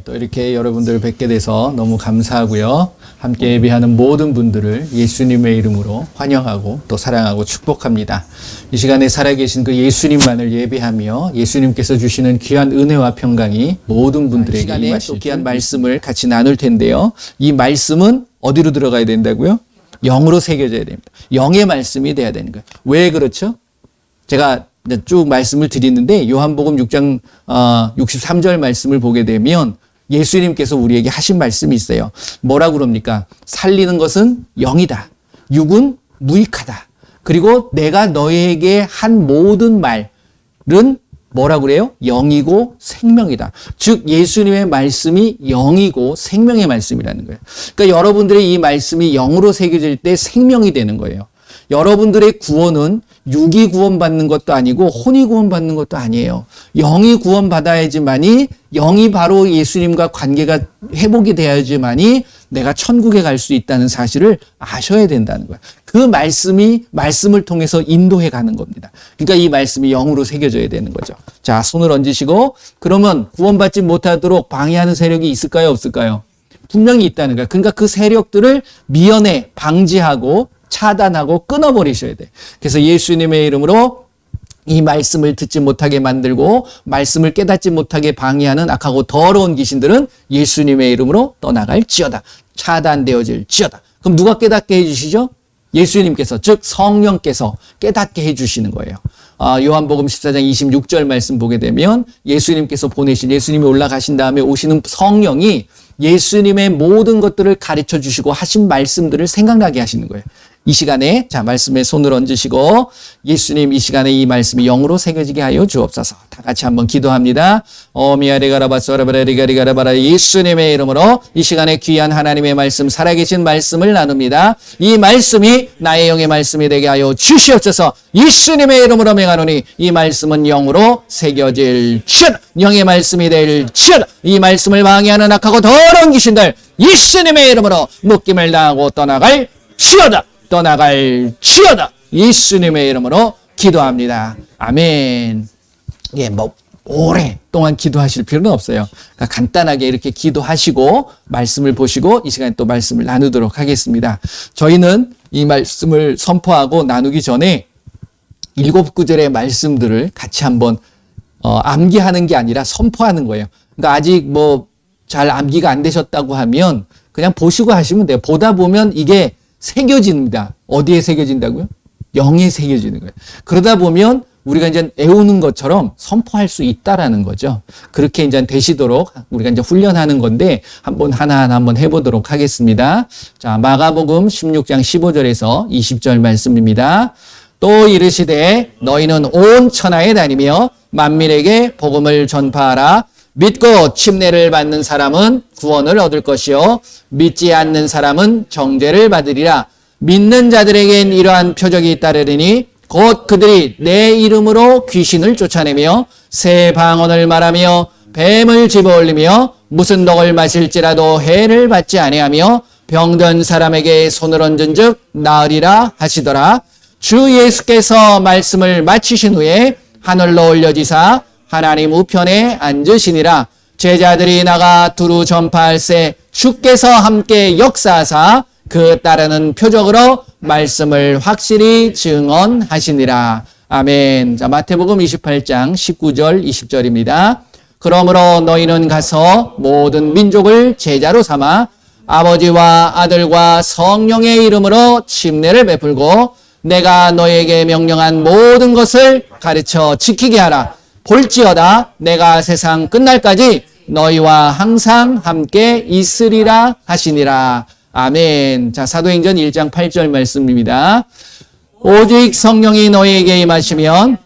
또 이렇게 여러분들 뵙게 돼서 너무 감사하고요. 함께 예배하는 모든 분들을 예수님의 이름으로 환영하고 또 사랑하고 축복합니다. 이 시간에 살아계신 그 예수님만을 예배하며 예수님께서 주시는 귀한 은혜와 평강이 모든 분들에게 임하실 귀한 말씀을 같이 나눌 텐데요. 이 말씀은 어디로 들어가야 된다고요? 영으로 새겨져야 됩니다. 영의 말씀이 돼야 되는 거예요. 왜 그렇죠? 제가 쭉 말씀을 드리는데 요한복음 6장 63절 말씀을 보게 되면 예수님께서 우리에게 하신 말씀이 있어요. 뭐라고 그럽니까? 살리는 것은 영이다. 육은 무익하다. 그리고 내가 너에게 한 모든 말은 뭐라고 그래요? 영이고 생명이다. 즉 예수님의 말씀이 영이고 생명의 말씀이라는 거예요. 그러니까 여러분들의 이 말씀이 영으로 새겨질 때 생명이 되는 거예요. 여러분들의 구원은 육이 구원받는 것도 아니고 혼이 구원받는 것도 아니에요. 영이 구원받아야지만이, 영이 바로 예수님과 관계가 회복이 돼야지만이 내가 천국에 갈 수 있다는 사실을 아셔야 된다는 거예요. 그 말씀을 통해서 인도해 가는 겁니다. 그러니까 이 말씀이 영으로 새겨져야 되는 거죠. 자, 손을 얹으시고, 그러면 구원받지 못하도록 방해하는 세력이 있을까요? 없을까요? 분명히 있다는 거예요. 그러니까 그 세력들을 미연에 방지하고 차단하고 끊어버리셔야 돼. 그래서 예수님의 이름으로 이 말씀을 듣지 못하게 만들고 말씀을 깨닫지 못하게 방해하는 악하고 더러운 귀신들은 예수님의 이름으로 떠나갈지어다. 차단되어질지어다. 그럼 누가 깨닫게 해주시죠? 예수님께서, 즉 성령께서 깨닫게 해주시는 거예요. 요한복음 14장 26절 말씀 보게 되면 예수님께서 보내신, 예수님이 올라가신 다음에 오시는 성령이 예수님의 모든 것들을 가르쳐 주시고 하신 말씀들을 생각나게 하시는 거예요. 이 시간에 자 말씀에 손을 얹으시고 예수님 이 시간에 이 말씀이 영으로 새겨지게 하여 주옵소서. 다 같이 한번 기도합니다. 미아리가라바소라바라리가리가라바라 예수님의 이름으로 이 시간에 귀한 하나님의 말씀, 살아계신 말씀을 나눕니다. 이 말씀이 나의 영의 말씀이 되게 하여 주시옵소서. 예수님의 이름으로 명하노니 이 말씀은 영으로 새겨질지어다. 영의 말씀이 될지어다. 이 말씀을 방해하는 악하고 더러운 귀신들 예수님의 이름으로 묶임을 당하고 떠나갈지어다. 떠나갈지어다. 예수님의 이름으로 기도합니다. 아멘. 예, 오랫동안 기도하실 필요는 없어요. 그러니까 간단하게 이렇게 기도하시고 말씀을 보시고 이 시간에 또 말씀을 나누도록 하겠습니다. 저희는 이 말씀을 선포하고 나누기 전에 7구절의 말씀들을 같이 한번 암기하는 게 아니라 선포하는 거예요. 그러니까 아직 잘 암기가 안 되셨다고 하면 그냥 보시고 하시면 돼요. 보다 보면 이게 새겨집니다. 어디에 새겨진다고요? 영에 새겨지는 거예요. 그러다 보면 우리가 이제 애우는 것처럼 선포할 수 있다라는 거죠. 그렇게 이제 되시도록 우리가 이제 훈련하는 건데 한번 하나하나 한번 해보도록 하겠습니다. 자, 마가복음 16장 15절에서 20절 말씀입니다. 또 이르시되 너희는 온 천하에 다니며 만민에게 복음을 전파하라. 믿고 침례를 받는 사람은 구원을 얻을 것이요 믿지 않는 사람은 정죄를 받으리라. 믿는 자들에겐 이러한 표적이 따르리니 곧 그들이 내 이름으로 귀신을 쫓아내며 새 방언을 말하며 뱀을 집어올리며 무슨 독을 마실지라도 해를 받지 아니하며 병든 사람에게 손을 얹은 즉 나으리라 하시더라. 주 예수께서 말씀을 마치신 후에 하늘로 올려지사 하나님 우편에 앉으시니라. 제자들이 나가 두루 전파할세 주께서 함께 역사하사 그 따르는 표적으로 말씀을 확실히 증언하시니라. 아멘. 자, 마태복음 28장 19절 20절입니다. 그러므로 너희는 가서 모든 민족을 제자로 삼아 아버지와 아들과 성령의 이름으로 침례를 베풀고 내가 너에게 명령한 모든 것을 가르쳐 지키게 하라. 볼지어다 내가 세상 끝날까지 너희와 항상 함께 있으리라 하시니라. 아멘. 자, 사도행전 1장 8절 말씀입니다. 오직 성령이 너희에게 임하시면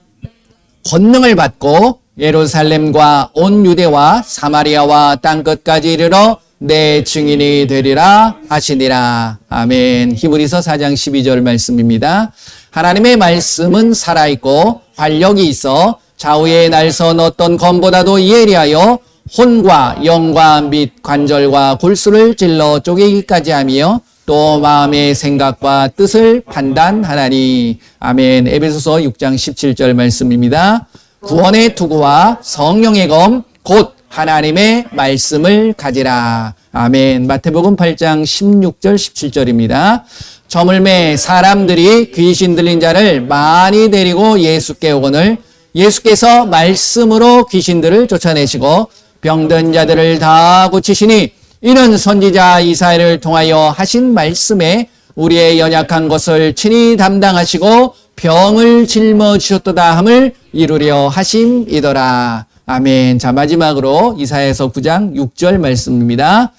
권능을 받고 예루살렘과 온 유대와 사마리아와 땅끝까지 이르러 내 증인이 되리라 하시니라. 아멘. 히브리서 4장 12절 말씀입니다. 하나님의 말씀은 살아있고 활력이 있어 좌우에 날선 어떤 검보다도 예리하여 혼과 영과 및 관절과 골수를 찔러 쪼개기까지 하며 또 마음의 생각과 뜻을 판단하나니. 아멘. 에베소서 6장 17절 말씀입니다. 구원의 투구와 성령의 검 곧 하나님의 말씀을 가지라. 아멘. 마태복음 8장 16절 17절입니다. 저물매 사람들이 귀신 들린 자를 많이 데리고 예수께 오거늘 예수께서 말씀으로 귀신들을 쫓아내시고 병든 자들을 다 고치시니 이는 선지자 이사야를 통하여 하신 말씀에 우리의 연약한 것을 친히 담당하시고 병을 짊어지셨도다 함을 이루려 하심이더라. 아멘. 자, 마지막으로 이사야서 9장 6절 말씀입니다.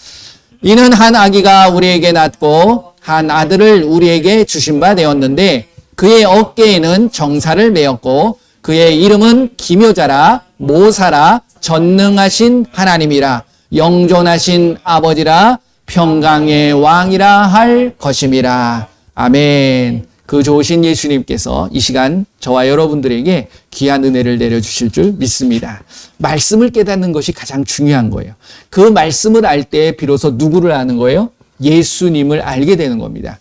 이는 한 아기가 우리에게 낳고 한 아들을 우리에게 주신 바 되었는데 그의 어깨에는 정사를 메었고 그의 이름은 기묘자라 모사라 전능하신 하나님이라 영존하신 아버지라 평강의 왕이라 할 것임이라. 아멘. 그 좋으신 예수님께서 이 시간 저와 여러분들에게 귀한 은혜를 내려주실 줄 믿습니다. 말씀을 깨닫는 것이 가장 중요한 거예요. 그 말씀을 알 때 비로소 누구를 아는 거예요? 예수님을 알게 되는 겁니다.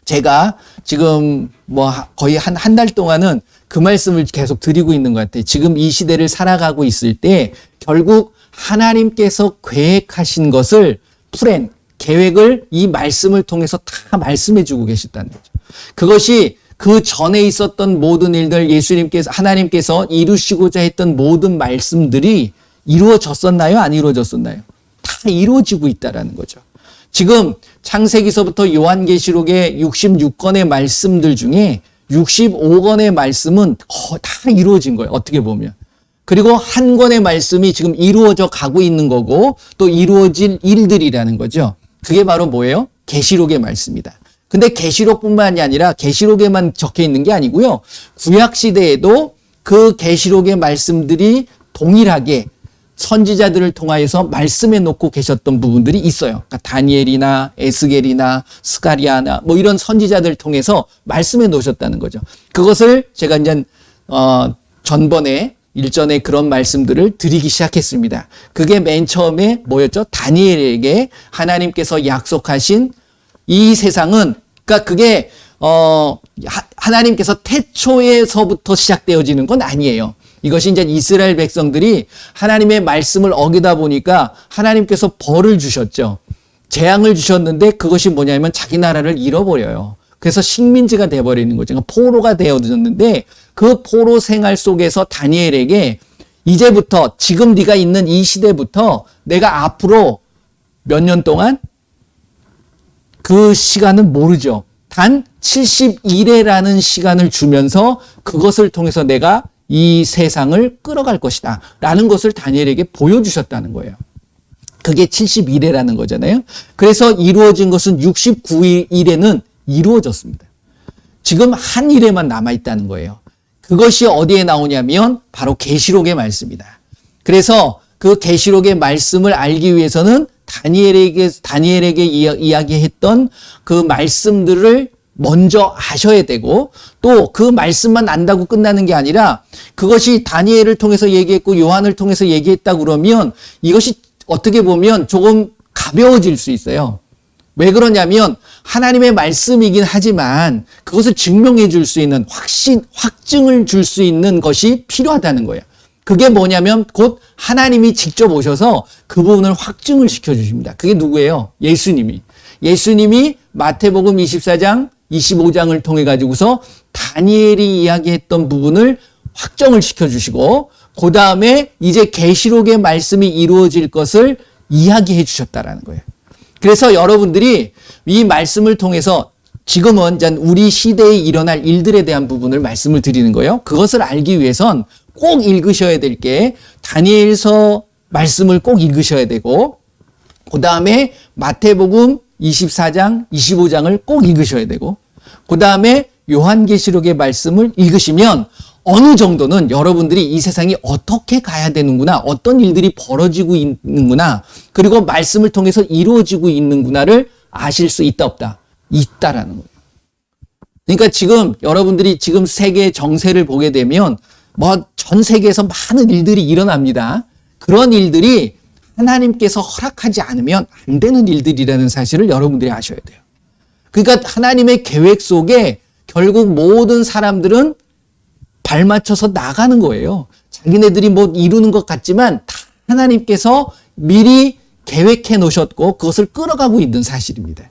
제가 지금 거의 한 달 동안은 그 말씀을 계속 드리고 있는 것 같아요. 지금 이 시대를 살아가고 있을 때 결국 하나님께서 계획하신 것을 계획을 이 말씀을 통해서 다 말씀해 주고 계셨다는 거죠. 그것이 그 전에 있었던 모든 일들 하나님께서 이루시고자 했던 모든 말씀들이 이루어졌었나요? 안 이루어졌었나요? 다 이루어지고 있다라는 거죠. 지금 창세기서부터 요한계시록의 66권의 말씀들 중에 65권의 말씀은 다 이루어진 거예요. 어떻게 보면. 그리고 한 권의 말씀이 지금 이루어져 가고 있는 거고 또 이루어질 일들이라는 거죠. 그게 바로 뭐예요? 계시록의 말씀이다. 근데 계시록뿐만이 아니라 계시록에만 적혀 있는 게 아니고요. 구약 시대에도 그 계시록의 말씀들이 동일하게 선지자들을 통하여서 말씀해 놓고 계셨던 부분들이 있어요. 그러니까 다니엘이나 에스겔이나 스가랴나 이런 선지자들을 통해서 말씀해 놓으셨다는 거죠. 그것을 제가 이제 전번에 일전에 그런 말씀들을 드리기 시작했습니다. 그게 맨 처음에 뭐였죠? 다니엘에게 하나님께서 약속하신 이 세상은 그러니까 그게 하나님께서 태초에서부터 시작되어지는 건 아니에요. 이것이 이제 이스라엘 백성들이 하나님의 말씀을 어기다 보니까 하나님께서 벌을 주셨죠. 재앙을 주셨는데 그것이 뭐냐면 자기 나라를 잃어버려요. 그래서 식민지가 돼버리는 거죠. 그러니까 포로가 되어졌는데 그 포로 생활 속에서 다니엘에게 이제부터 지금 네가 있는 이 시대부터 내가 앞으로 몇 년 동안 그 시간은 모르죠. 단 70일이라는 시간을 주면서 그것을 통해서 내가 이 세상을 끌어갈 것이다 라는 것을 다니엘에게 보여주셨다는 거예요. 그게 70일이라는 거잖아요. 그래서 이루어진 것은 69일에는 이루어졌습니다. 지금 한 일에만 남아있다는 거예요. 그것이 어디에 나오냐면 바로 계시록의 말씀이다. 그래서 그 계시록의 말씀을 알기 위해서는 다니엘에게 이야기했던 그 말씀들을 먼저 아셔야 되고 또 그 말씀만 안다고 끝나는 게 아니라 그것이 다니엘을 통해서 얘기했고 요한을 통해서 얘기했다 그러면 이것이 어떻게 보면 조금 가벼워질 수 있어요. 왜 그러냐면 하나님의 말씀이긴 하지만 그것을 증명해 줄 수 있는 확증을 줄 수 있는 것이 필요하다는 거예요. 그게 뭐냐면 곧 하나님이 직접 오셔서 그 부분을 확증을 시켜주십니다. 그게 누구예요? 예수님이 마태복음 24장, 25장을 통해 가지고서 다니엘이 이야기했던 부분을 확정을 시켜주시고 그 다음에 이제 계시록의 말씀이 이루어질 것을 이야기해 주셨다라는 거예요. 그래서 여러분들이 이 말씀을 통해서 지금은 우리 시대에 일어날 일들에 대한 부분을 말씀을 드리는 거예요. 그것을 알기 위해선 꼭 읽으셔야 될 게 다니엘서 말씀을 꼭 읽으셔야 되고 그 다음에 마태복음 24장, 25장을 꼭 읽으셔야 되고 그 다음에 요한계시록의 말씀을 읽으시면 어느 정도는 여러분들이 이 세상이 어떻게 가야 되는구나, 어떤 일들이 벌어지고 있는구나, 그리고 말씀을 통해서 이루어지고 있는구나를 아실 수 있다 없다? 있다라는 거예요. 그러니까 지금 여러분들이 지금 세계 정세를 보게 되면 전 세계에서 많은 일들이 일어납니다. 그런 일들이 하나님께서 허락하지 않으면 안 되는 일들이라는 사실을 여러분들이 아셔야 돼요. 그러니까 하나님의 계획 속에 결국 모든 사람들은 발맞춰서 나가는 거예요. 자기네들이 이루는 것 같지만 다 하나님께서 미리 계획해 놓으셨고 그것을 끌어가고 있는 사실입니다.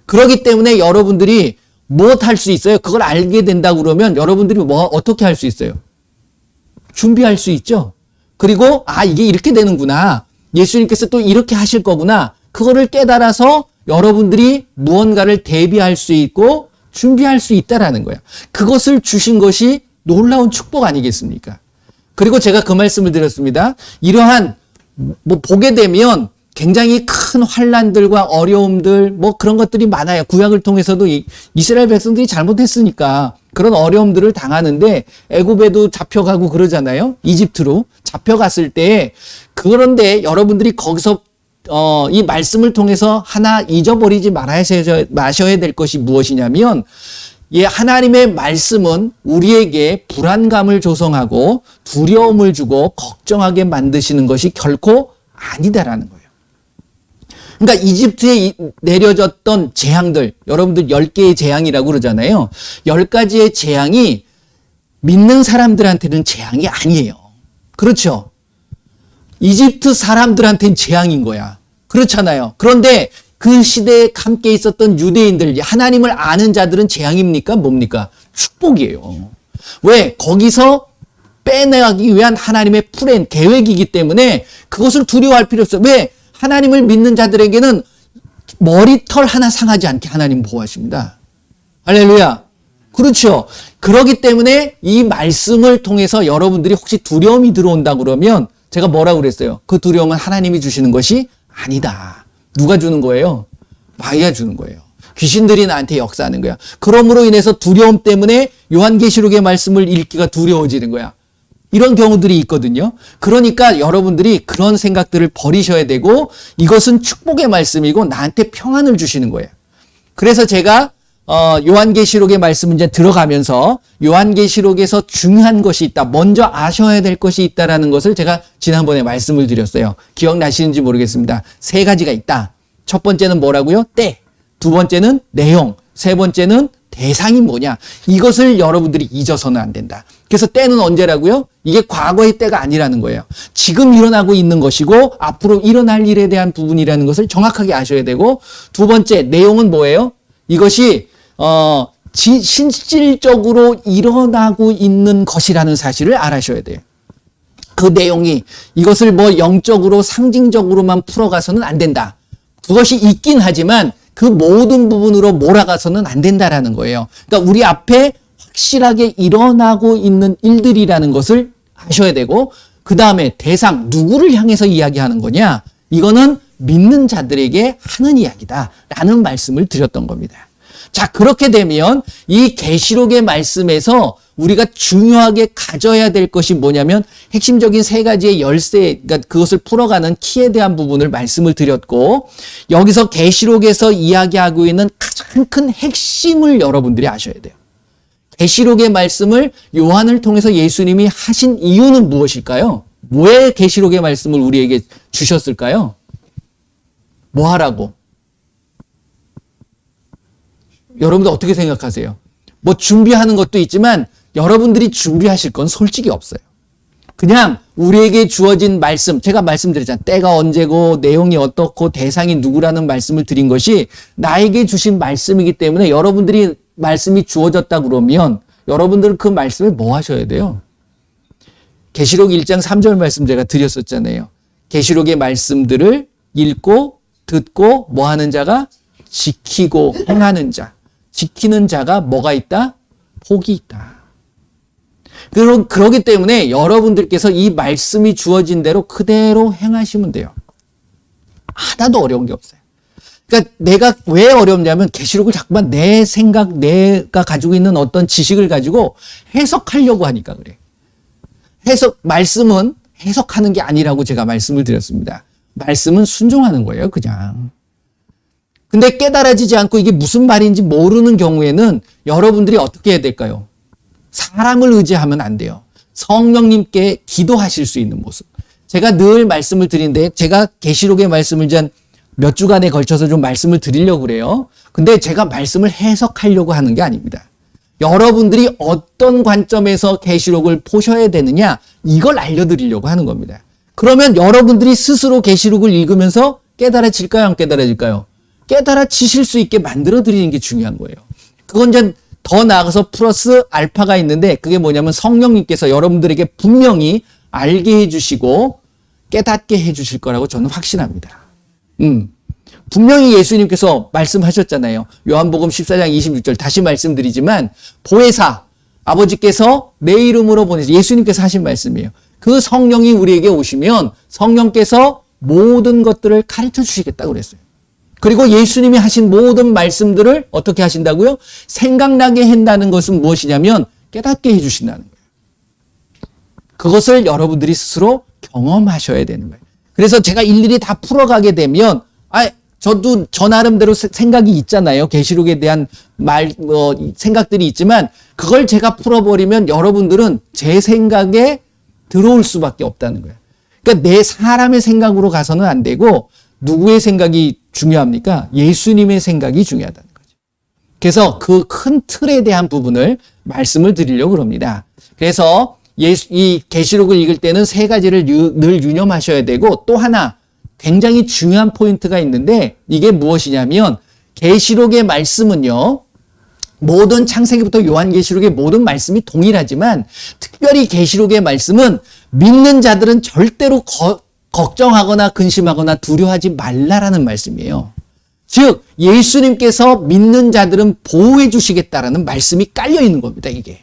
그렇기 때문에 여러분들이 무엇 할 수 있어요? 그걸 알게 된다고 그러면 여러분들이 어떻게 할 수 있어요? 준비할 수 있죠. 그리고 이게 이렇게 되는구나. 예수님께서 또 이렇게 하실 거구나. 그거를 깨달아서 여러분들이 무언가를 대비할 수 있고 준비할 수 있다라는 거예요. 그것을 주신 것이 놀라운 축복 아니겠습니까? 그리고 제가 그 말씀을 드렸습니다. 이러한 보게 되면 굉장히 큰 환난들과 어려움들 그런 것들이 많아요. 구약을 통해서도 이스라엘 백성들이 잘못했으니까 그런 어려움들을 당하는데 애굽에도 잡혀가고 그러잖아요. 이집트로 잡혀갔을 때 그런데 여러분들이 거기서 이 말씀을 통해서 하나 잊어버리지 마셔야 될 것이 무엇이냐면 하나님의 말씀은 우리에게 불안감을 조성하고 두려움을 주고 걱정하게 만드시는 것이 결코 아니다라는 거예요. 그러니까 이집트에 내려졌던 재앙들, 여러분들 10개의 재앙이라고 그러잖아요. 10가지의 재앙이 믿는 사람들한테는 재앙이 아니에요. 그렇죠? 이집트 사람들한테는 재앙인 거야. 그렇잖아요. 그런데 그 시대에 함께 있었던 유대인들, 하나님을 아는 자들은 재앙입니까? 뭡니까? 축복이에요. 왜? 거기서 빼내기 위한 하나님의 플랜, 계획이기 때문에 그것을 두려워할 필요 없어요. 왜? 하나님을 믿는 자들에게는 머리털 하나 상하지 않게 하나님 보호하십니다. 할렐루야. 그렇죠. 그렇기 때문에 이 말씀을 통해서 여러분들이 혹시 두려움이 들어온다 그러면 제가 뭐라고 그랬어요? 그 두려움은 하나님이 주시는 것이 아니다. 누가 주는 거예요? 마귀가 주는 거예요. 귀신들이 나한테 역사하는 거야. 그러므로 인해서 두려움 때문에 요한계시록의 말씀을 읽기가 두려워지는 거야. 이런 경우들이 있거든요. 그러니까 여러분들이 그런 생각들을 버리셔야 되고 이것은 축복의 말씀이고 나한테 평안을 주시는 거예요. 그래서 제가 요한계시록의 말씀 이제 들어가면서 요한계시록에서 중요한 것이 있다. 먼저 아셔야 될 것이 있다라는 것을 제가 지난번에 말씀을 드렸어요. 기억나시는지 모르겠습니다. 3가지가 있다. 첫 번째는 뭐라고요? 때. 두 번째는 내용. 세 번째는 대상이 뭐냐. 이것을 여러분들이 잊어서는 안 된다. 그래서 때는 언제라고요? 이게 과거의 때가 아니라는 거예요. 지금 일어나고 있는 것이고 앞으로 일어날 일에 대한 부분이라는 것을 정확하게 아셔야 되고 두 번째 내용은 뭐예요? 이것이 실질적으로 일어나고 있는 것이라는 사실을 알아셔야 돼요. 그 내용이 이것을 영적으로 상징적으로만 풀어가서는 안 된다. 그것이 있긴 하지만 그 모든 부분으로 몰아가서는 안 된다라는 거예요. 그러니까 우리 앞에 확실하게 일어나고 있는 일들이라는 것을 아셔야 되고 그 다음에 대상, 누구를 향해서 이야기하는 거냐? 이거는 믿는 자들에게 하는 이야기다라는 말씀을 드렸던 겁니다. 자, 그렇게 되면 이 계시록의 말씀에서 우리가 중요하게 가져야 될 것이 뭐냐면 핵심적인 3가지의 열쇠, 그러니까 그것을 풀어가는 키에 대한 부분을 말씀을 드렸고 여기서 계시록에서 이야기하고 있는 가장 큰 핵심을 여러분들이 아셔야 돼요. 계시록의 말씀을 요한을 통해서 예수님이 하신 이유는 무엇일까요? 왜 계시록의 말씀을 우리에게 주셨을까요? 뭐 하라고? 여러분들 어떻게 생각하세요? 준비하는 것도 있지만 여러분들이 준비하실 건 솔직히 없어요. 그냥 우리에게 주어진 말씀, 제가 말씀드렸잖아요. 때가 언제고 내용이 어떻고 대상이 누구라는 말씀을 드린 것이 나에게 주신 말씀이기 때문에 여러분들이 말씀이 주어졌다 그러면 여러분들은 그 말씀에 뭐 하셔야 돼요? 계시록 1장 3절 말씀 제가 드렸었잖아요. 계시록의 말씀들을 읽고 듣고 뭐 하는 자가? 지키고 행하는 자. 지키는 자가 뭐가 있다? 복이 있다. 그렇기 때문에 여러분들께서 이 말씀이 주어진 대로 그대로 행하시면 돼요. 하나도 어려운 게 없어요. 그러니까 내가 왜 어렵냐면 계시록을 자꾸만 내 생각, 내가 가지고 있는 어떤 지식을 가지고 해석하려고 하니까 그래. 말씀은 해석하는 게 아니라고 제가 말씀을 드렸습니다. 말씀은 순종하는 거예요, 그냥. 근데 깨달아지지 않고 이게 무슨 말인지 모르는 경우에는 여러분들이 어떻게 해야 될까요? 사람을 의지하면 안 돼요. 성령님께 기도하실 수 있는 모습. 제가 늘 말씀을 드리는데 제가 계시록의 말씀을 몇 주간에 걸쳐서 좀 말씀을 드리려고 그래요. 근데 제가 말씀을 해석하려고 하는 게 아닙니다. 여러분들이 어떤 관점에서 계시록을 보셔야 되느냐 이걸 알려드리려고 하는 겁니다. 그러면 여러분들이 스스로 계시록을 읽으면서 깨달아질까요? 안 깨달아질까요? 깨달아지실 수 있게 만들어드리는 게 중요한 거예요. 그건 이제 더 나아가서 플러스 알파가 있는데 그게 뭐냐면 성령님께서 여러분들에게 분명히 알게 해주시고 깨닫게 해주실 거라고 저는 확신합니다. 분명히 예수님께서 말씀하셨잖아요. 요한복음 14장 26절 다시 말씀드리지만 보혜사 아버지께서 내 이름으로 보내서 예수님께서 하신 말씀이에요. 그 성령이 우리에게 오시면 성령께서 모든 것들을 가르쳐 주시겠다고 그랬어요. 그리고 예수님이 하신 모든 말씀들을 어떻게 하신다고요? 생각나게 한다는 것은 무엇이냐면 깨닫게 해주신다는 거예요. 그것을 여러분들이 스스로 경험하셔야 되는 거예요. 그래서 제가 일일이 다 풀어가게 되면 저도 저 나름대로 생각이 있잖아요. 계시록에 대한 생각들이 있지만 그걸 제가 풀어버리면 여러분들은 제 생각에 들어올 수밖에 없다는 거예요. 그러니까 내 사람의 생각으로 가서는 안 되고 누구의 생각이 중요합니까? 예수님의 생각이 중요하다는 거죠. 그래서 그 큰 틀에 대한 부분을 말씀을 드리려고 합니다. 그래서 이 계시록을 읽을 때는 세 가지를 늘 유념하셔야 되고 또 하나 굉장히 중요한 포인트가 있는데 이게 무엇이냐면 계시록의 말씀은요. 모든 창세기부터 요한계시록의 모든 말씀이 동일하지만 특별히 계시록의 말씀은 믿는 자들은 절대로 걱정하거나 근심하거나 두려워하지 말라라는 말씀이에요. 즉 예수님께서 믿는 자들은 보호해 주시겠다라는 말씀이 깔려 있는 겁니다. 이게.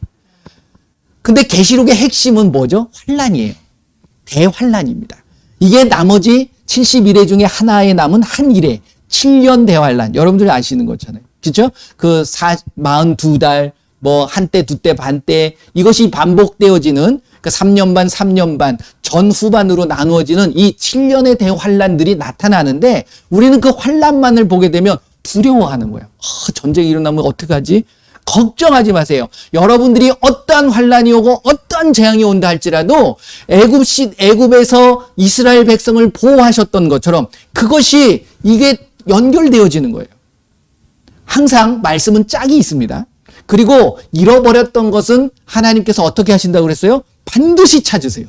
근데 계시록의 핵심은 뭐죠? 환난이에요. 대환난입니다. 이게 나머지 71회 중에 하나에 남은 한 일회 7년 대환난. 여러분들 아시는 거잖아요. 그렇죠? 그 42달 한때 두때 반때 이것이 반복되어지는 그 3년 반 3년 반 전후반으로 나누어지는 이 7년의 대환난들이 나타나는데 우리는 그 환난만을 보게 되면 두려워하는 거예요. 전쟁이 일어나면 어떡하지? 걱정하지 마세요. 여러분들이 어떠한 환난이 오고 어떠한 재앙이 온다 할지라도 애굽에서 이스라엘 백성을 보호하셨던 것처럼 그것이 이게 연결되어지는 거예요. 항상 말씀은 짝이 있습니다. 그리고 잃어버렸던 것은 하나님께서 어떻게 하신다고 그랬어요? 반드시 찾으세요.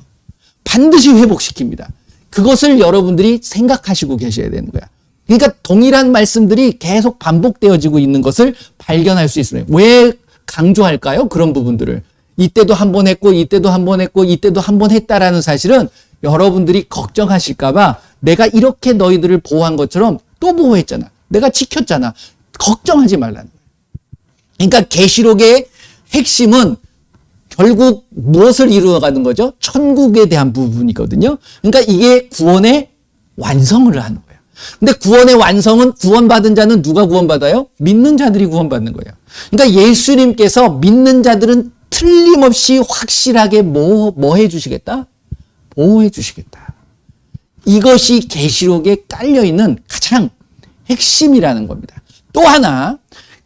반드시 회복시킵니다. 그것을 여러분들이 생각하시고 계셔야 되는 거야. 그러니까 동일한 말씀들이 계속 반복되어지고 있는 것을 발견할 수 있습니다. 왜 강조할까요? 그런 부분들을. 이때도 한 번 했고 이때도 한 번 했고 이때도 한 번 했다라는 사실은 여러분들이 걱정하실까 봐 내가 이렇게 너희들을 보호한 것처럼 또 보호했잖아. 내가 지켰잖아. 걱정하지 말라는 거예요. 그러니까 계시록의 핵심은 결국 무엇을 이루어가는 거죠? 천국에 대한 부분이거든요. 그러니까 이게 구원의 완성을 하는 거예요. 근데 구원의 완성은 구원받은 자는 누가 구원받아요? 믿는 자들이 구원받는 거예요. 그러니까 예수님께서 믿는 자들은 틀림없이 확실하게 뭐 해주시겠다? 보호해 주시겠다. 이것이 계시록에 깔려있는 가장 핵심이라는 겁니다. 또 하나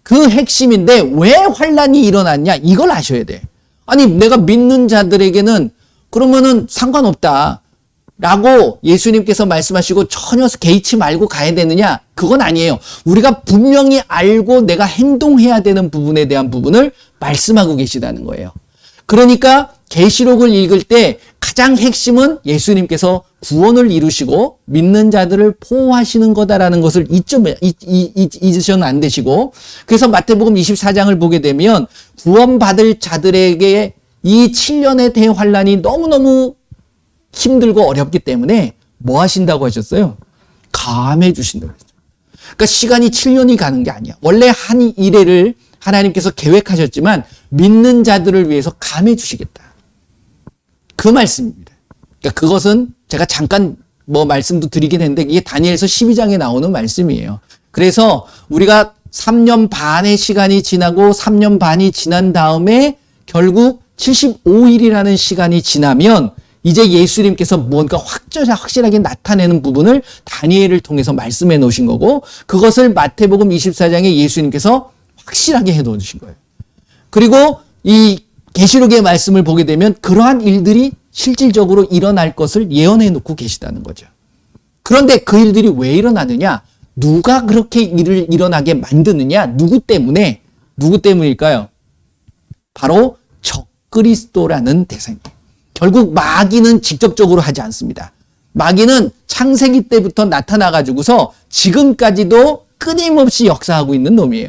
그 핵심인데 왜 환난이 일어났냐 이걸 아셔야 돼. 아니 내가 믿는 자들에게는 그러면은 상관없다 라고 예수님께서 말씀하시고 전혀 개의치 말고 가야 되느냐? 그건 아니에요. 우리가 분명히 알고 내가 행동해야 되는 부분에 대한 부분을 말씀하고 계시다는 거예요. 그러니까 계시록을 읽을 때 가장 핵심은 예수님께서 구원을 이루시고 믿는 자들을 보호하시는 거다라는 것을 잊으셔는 안 되시고, 그래서 마태복음 24장을 보게 되면 구원받을 자들에게 이 7년의 대환란이 너무너무 힘들고 어렵기 때문에 뭐 하신다고 하셨어요? 감해 주신다고 했어요. 그러니까 시간이 7년이 가는 게 아니야. 원래 한 일회를 하나님께서 계획하셨지만 믿는 자들을 위해서 감해 주시겠다. 그 말씀입니다. 그러니까 그것은 제가 잠깐 말씀도 드리긴 했는데 이게 다니엘서 12장에 나오는 말씀이에요. 그래서 우리가 3년 반의 시간이 지나고 3년 반이 지난 다음에 결국 75일이라는 시간이 지나면 이제 예수님께서 뭔가 확실하게 나타내는 부분을 다니엘을 통해서 말씀해 놓으신 거고, 그것을 마태복음 24장에 예수님께서 확실하게 해 놓으신 거예요. 그리고 이 계시록의 말씀을 보게 되면 그러한 일들이 실질적으로 일어날 것을 예언해 놓고 계시다는 거죠. 그런데 그 일들이 왜 일어나느냐? 누가 그렇게 일을 일어나게 만드느냐? 누구 때문일까요? 바로 적그리스도라는 대상이에요. 결국 마귀는 직접적으로 하지 않습니다. 마귀는 창세기 때부터 나타나가지고서 지금까지도 끊임없이 역사하고 있는 놈이에요.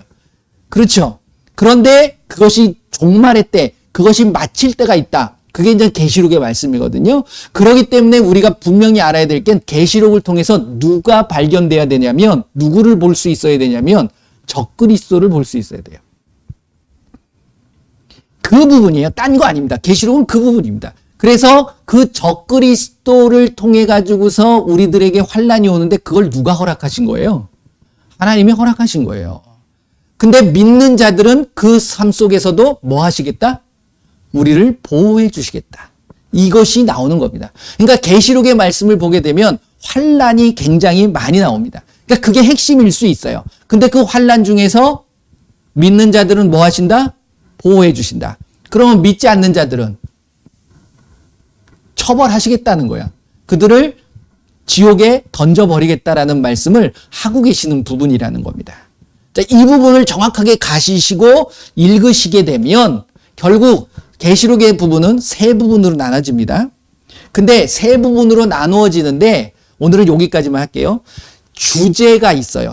그렇죠? 그런데 그것이 종말의 때, 그것이 마칠 때가 있다. 그게 이제 계시록의 말씀이거든요. 그렇기 때문에 우리가 분명히 알아야 될 게 계시록을 통해서 누가 발견돼야 되냐면, 누구를 볼 수 있어야 되냐면 적그리스도를 볼 수 있어야 돼요. 그 부분이에요. 딴 거 아닙니다. 계시록은 그 부분입니다. 그래서 그 적그리스도를 통해 가지고서 우리들에게 환난이 오는데 그걸 누가 허락하신 거예요? 하나님이 허락하신 거예요. 근데 믿는 자들은 그 삶 속에서도 뭐 하시겠다? 우리를 보호해 주시겠다. 이것이 나오는 겁니다. 그러니까 계시록의 말씀을 보게 되면 환난이 굉장히 많이 나옵니다. 그러니까 그게 핵심일 수 있어요. 근데 그 환난 중에서 믿는 자들은 뭐 하신다? 보호해 주신다. 그러면 믿지 않는 자들은 처벌하시겠다는 거야. 그들을 지옥에 던져버리겠다라는 말씀을 하고 계시는 부분이라는 겁니다. 자, 이 부분을 정확하게 가시시고 읽으시게 되면 결국 계시록의 부분은 세 부분으로 나눠집니다. 근데 세 부분으로 나누어지는데 오늘은 여기까지만 할게요. 주제가 있어요.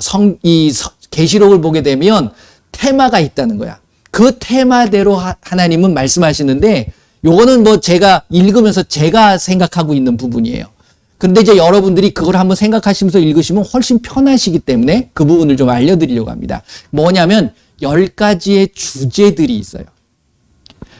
계시록을 보게 되면 테마가 있다는 거야. 그 테마대로 하나님은 말씀하시는데 요거는 뭐 제가 읽으면서 제가 생각하고 있는 부분이에요. 근데 이제 여러분들이 그걸 한번 생각하시면서 읽으시면 훨씬 편하시기 때문에 그 부분을 좀 알려드리려고 합니다. 뭐냐면 10가지의 주제들이 있어요.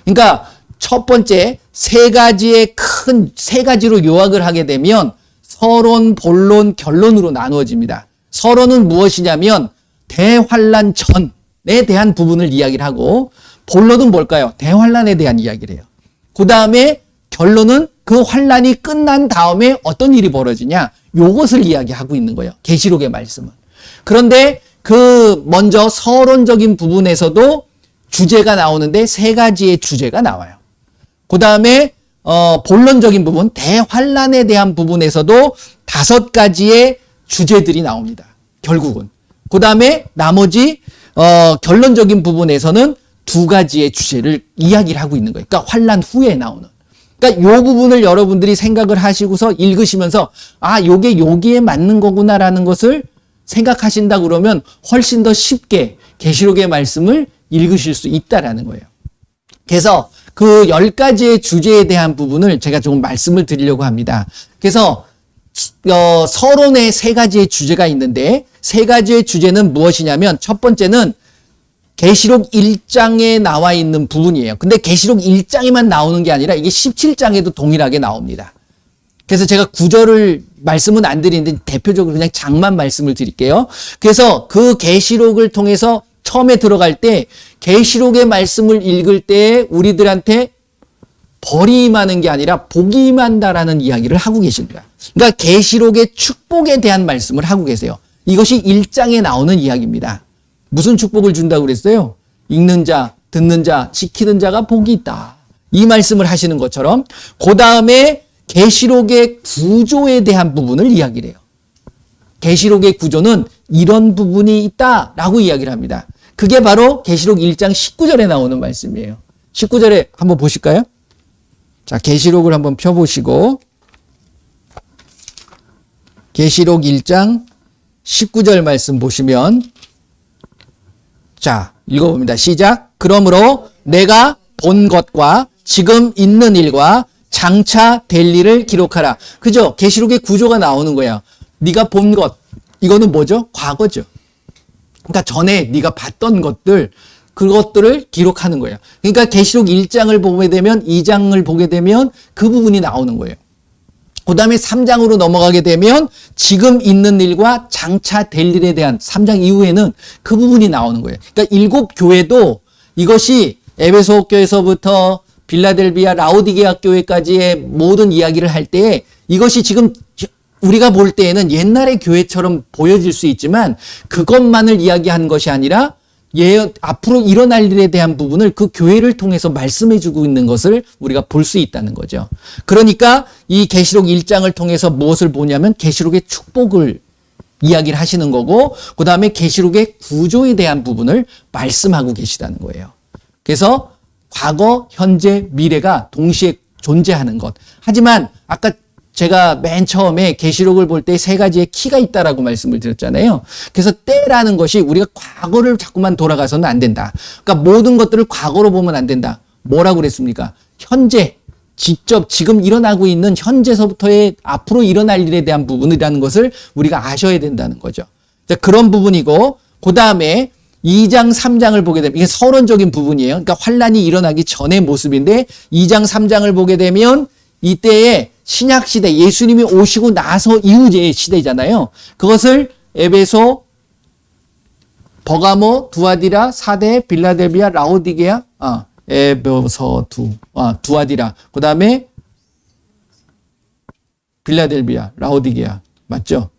그러니까 첫 번째 세 가지로 요약을 하게 되면 서론, 본론, 결론으로 나누어집니다. 서론은 무엇이냐면 대환란 전에 대한 부분을 이야기를 하고, 본론은 뭘까요? 대환란에 대한 이야기를 해요. 그 다음에 결론은 그 환란이 끝난 다음에 어떤 일이 벌어지냐, 요것을 이야기하고 있는 거예요. 계시록의 말씀은. 그런데 그 먼저 서론적인 부분에서도 주제가 나오는데 세 가지의 주제가 나와요. 그 다음에 본론적인 부분, 대환란에 대한 부분에서도 5가지의 주제들이 나옵니다. 결국은. 그 다음에 나머지 결론적인 부분에서는 2가지의 주제를 이야기를 하고 있는 거예요. 그러니까 환란 후에 나오는. 그러니까 요 부분을 여러분들이 생각을 하시고서 읽으시면서 요게 여기에 맞는 거구나라는 것을 생각하신다 그러면 훨씬 더 쉽게 계시록의 말씀을 읽으실 수 있다라는 거예요. 그래서 그 10가지의 주제에 대한 부분을 제가 조금 말씀을 드리려고 합니다. 그래서 서론에 3가지의 주제가 있는데 3가지의 주제는 무엇이냐면 첫 번째는 계시록 1장에 나와 있는 부분이에요. 근데 계시록 1장에만 나오는 게 아니라 이게 17장에도 동일하게 나옵니다. 그래서 제가 구절을 말씀은 안 드리는데 대표적으로 그냥 장만 말씀을 드릴게요. 그래서 그 계시록을 통해서 처음에 들어갈 때 계시록의 말씀을 읽을 때 우리들한테 벌이 임하는 게 아니라 복이 임한다라는 이야기를 하고 계신 거야. 그러니까 계시록의 축복에 대한 말씀을 하고 계세요. 이것이 1장에 나오는 이야기입니다. 무슨 축복을 준다고 그랬어요? 읽는 자, 듣는 자, 지키는 자가 복이 있다. 이 말씀을 하시는 것처럼 그 다음에 계시록의 구조에 대한 부분을 이야기를 해요. 계시록의 구조는 이런 부분이 있다라고 이야기를 합니다. 그게 바로 계시록 1장 19절에 나오는 말씀이에요. 19절에 한번 보실까요? 자, 계시록을 한번 펴보시고 계시록 1장 19절 말씀 보시면 자, 읽어봅니다. 시작. 그러므로 내가 본 것과 지금 있는 일과 장차 될 일을 기록하라. 그죠? 계시록의 구조가 나오는 거야. 네가 본 것, 이거는 뭐죠? 과거죠. 그러니까 전에 네가 봤던 것들, 그것들을 기록하는 거예요. 그러니까 계시록 1장을 보게 되면 2장을 보게 되면 그 부분이 나오는 거예요. 그 다음에 3장으로 넘어가게 되면 지금 있는 일과 장차 될 일에 대한 3장 이후에는 그 부분이 나오는 거예요. 그러니까 7교회도 이것이 에베소 교회에서부터 빌라델비아 라오디게아 교회까지의 모든 이야기를 할 때 이것이 지금 우리가 볼 때에는 옛날의 교회처럼 보여질 수 있지만 그것만을 이야기한 것이 아니라 앞으로 일어날 일에 대한 부분을 그 교회를 통해서 말씀해 주고 있는 것을 우리가 볼 수 있다는 거죠. 그러니까 이 계시록 1장을 통해서 무엇을 보냐면 계시록의 축복을 이야기를 하시는 거고 그 다음에 계시록의 구조에 대한 부분을 말씀하고 계시다는 거예요. 그래서 과거, 현재, 미래가 동시에 존재하는 것. 하지만 아까 제가 맨 처음에 계시록을 볼 때 세 가지의 키가 있다라고 말씀을 드렸잖아요. 그래서 때라는 것이 우리가 과거를 자꾸만 돌아가서는 안 된다. 그러니까 모든 것들을 과거로 보면 안 된다. 뭐라고 그랬습니까? 현재, 직접 지금 일어나고 있는 현재서부터의 앞으로 일어날 일에 대한 부분이라는 것을 우리가 아셔야 된다는 거죠. 자, 그런 부분이고, 그 다음에 2장, 3장을 보게 되면, 이게 서론적인 부분이에요. 그러니까 환란이 일어나기 전의 모습인데, 2장, 3장을 보게 되면, 이때에 신약시대, 예수님이 오시고 나서 이후의 시대잖아요. 그것을 에베소, 버가모, 두아디라, 사대, 빌라델비아, 라오디게아, 에베소, 두아디라. 그 다음에 빌라델비아, 라오디게아. 맞죠?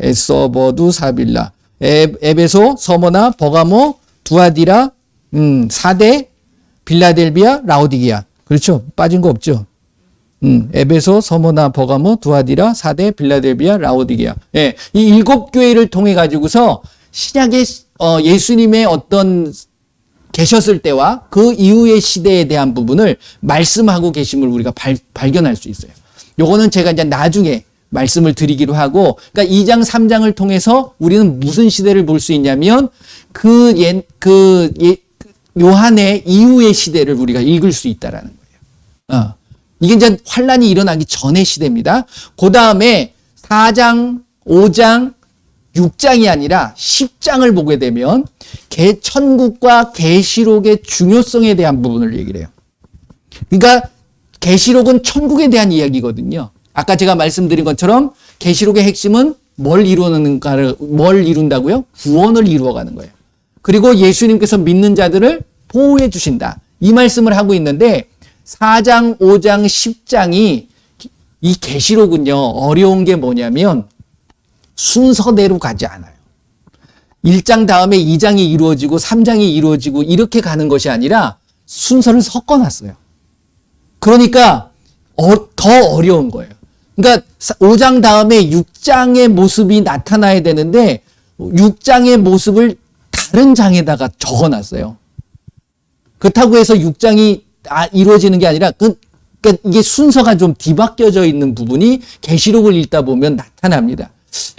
에서버두, 사빌라. 에베소, 서머나, 버가모, 두아디라, 사대, 빌라델비아, 라오디게아. 그렇죠? 빠진 거 없죠? 에베소, 서머나, 버가모, 두아디라, 사대, 빌라델비아, 라오디게아. 예, 이 7교회를 통해 가지고서 신약의 예수님의 어떤 계셨을 때와 그 이후의 시대에 대한 부분을 말씀하고 계심을 우리가 발견할 수 있어요. 요거는 제가 이제 나중에 말씀을 드리기로 하고, 그러니까 2장, 3장을 통해서 우리는 무슨 시대를 볼 수 있냐면 요한의 이후의 시대를 우리가 읽을 수 있다라는 거예요. 이게 이제 환란이 일어나기 전의 시대입니다. 그 다음에 4장, 5장, 6장이 아니라 10장을 보게 되면 천국과 계시록의 중요성에 대한 부분을 얘기를 해요. 그러니까 계시록은 천국에 대한 이야기거든요. 아까 제가 말씀드린 것처럼 계시록의 핵심은 뭘 이룬다고요? 구원을 이루어가는 거예요. 그리고 예수님께서 믿는 자들을 보호해 주신다. 이 말씀을 하고 있는데 4장, 5장, 10장이 이 계시록은요, 어려운 게 뭐냐면 순서대로 가지 않아요. 1장 다음에 2장이 이루어지고 3장이 이루어지고 이렇게 가는 것이 아니라 순서를 섞어놨어요. 그러니까 더 어려운 거예요. 그러니까 5장 다음에 6장의 모습이 나타나야 되는데 6장의 모습을 다른 장에다가 적어놨어요. 그렇다고 해서 6장이 이루어지는 게 아니라 그러니까 이게 순서가 좀 뒤바뀌어져 있는 부분이 계시록을 읽다 보면 나타납니다.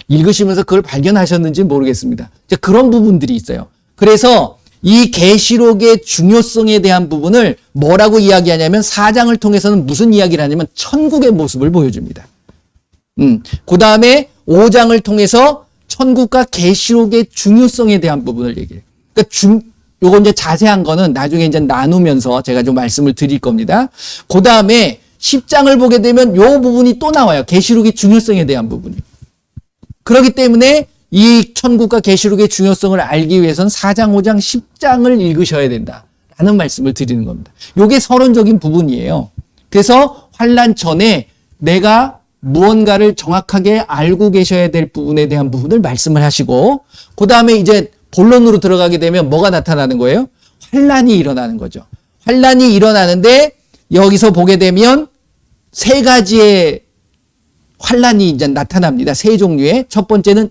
읽으시면서 그걸 발견하셨는지 모르겠습니다. 그런 부분들이 있어요. 그래서 이 계시록의 중요성에 대한 부분을 뭐라고 이야기하냐면 4장을 통해서는 무슨 이야기를 하냐면 천국의 모습을 보여줍니다. 그 다음에 5장을 통해서 천국과 계시록의 중요성에 대한 부분을 얘기해요. 그러니까 요건 이제 자세한 거는 나중에 이제 나누면서 제가 좀 말씀을 드릴 겁니다. 그 다음에 10장을 보게 되면 요 부분이 또 나와요. 계시록의 중요성에 대한 부분이. 그렇기 때문에 이 천국과 계시록의 중요성을 알기 위해서는 4장, 5장, 10장을 읽으셔야 된다라는 말씀을 드리는 겁니다. 요게 서론적인 부분이에요. 그래서 환란 전에 내가 무언가를 정확하게 알고 계셔야 될 부분에 대한 부분을 말씀을 하시고, 그 다음에 이제 본론으로 들어가게 되면 뭐가 나타나는 거예요? 환란이 일어나는 거죠. 환란이 일어나는데 여기서 보게 되면 세 가지의 환란이 이제 나타납니다. 세 종류의. 첫 번째는